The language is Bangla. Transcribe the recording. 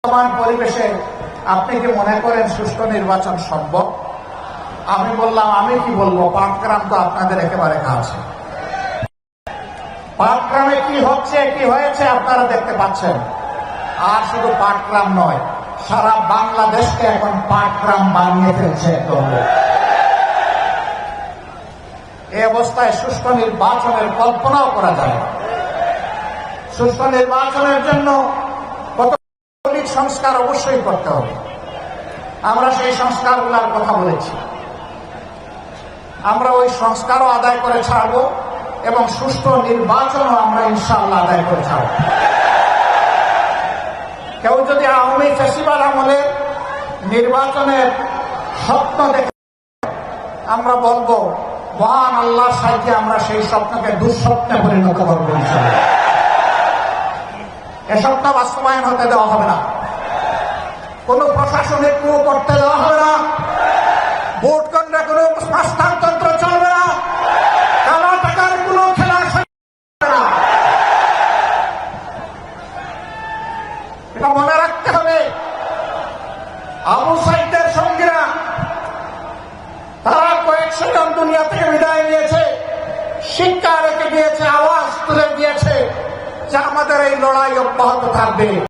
বর্তমান পরিবেশে আপনি কি মনে করেন সুষ্ঠু নির্বাচন সম্ভব? আমি বললাম, আমি কি বলবো, পাটগ্রাম তো আপনাদের একেবারে কাছে। পাটগ্রামে কি হচ্ছে, কি হয়েছে আপনারা দেখতে পাচ্ছেন। আর শুধু পাটগ্রাম নয়, সারা বাংলাদেশকে এখন পাটগ্রাম বানিয়ে ফেলছে। এই অবস্থায় সুষ্ঠু নির্বাচনের কল্পনাও করা যায়। সুষ্ঠু নির্বাচনের জন্য মৌলিক সংস্কার অবশ্যই করতে হবে। আমরা সেই সংস্কারগুলোর কথা বলেছি। আমরা ওই সংস্কারও আদায় করে ছাড়বো এবং সুষ্ঠু নির্বাচনও আমরা ইনশাআল্লাহ আদায় করে ছাড়ব। কেউ যদি আওয়ামী ফ্যাসিবাদ আমলে নির্বাচনের স্বপ্ন দেখে, আমরা বলবো মহান আল্লাহর সাহায্যে আমরা সেই স্বপ্নকে দুঃস্বপ্নে পরিণত করবো ইনশাআল্লাহ। এ স্বপ্ন বাস্তবায়ন হতে দেওয়া হবে না। কোন প্রশাসনিক কূপ করতে দেওয়া হবে না। ভোট কেন্দ্রে কোন হস্তান্তর চলবে না। কালো টাকার কোন খেলা চলবে না। এটা মনে রাখতে হবে। আবু সাইদের সঙ্গীরা তারা কয়েকশো জন দুনিয়া থেকে বিদায় নিয়েছে, শিক্ষা রেখে দিয়েছে, আওয়াজ তুলে দিয়েছে যে আমাদের এই লড়াই অব্যাহত থাকবে।